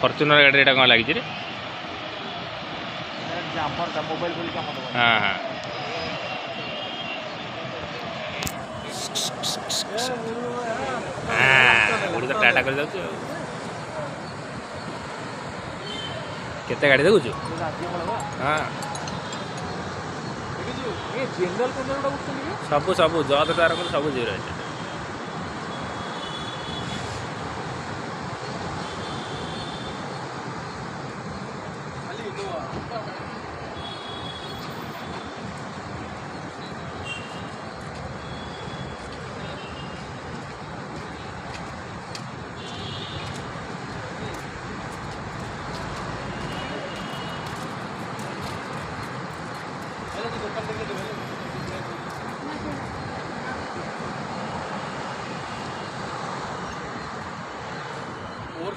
Fortuner गाड़ी एटा कौन लगी रे मोबाइल बोल काम हाँ हाँ गोड़ी तो टाटा कर जाऊँ केते गाड़ी देखु हाँ सबू सबू जत तार सब जीरो अच्छे और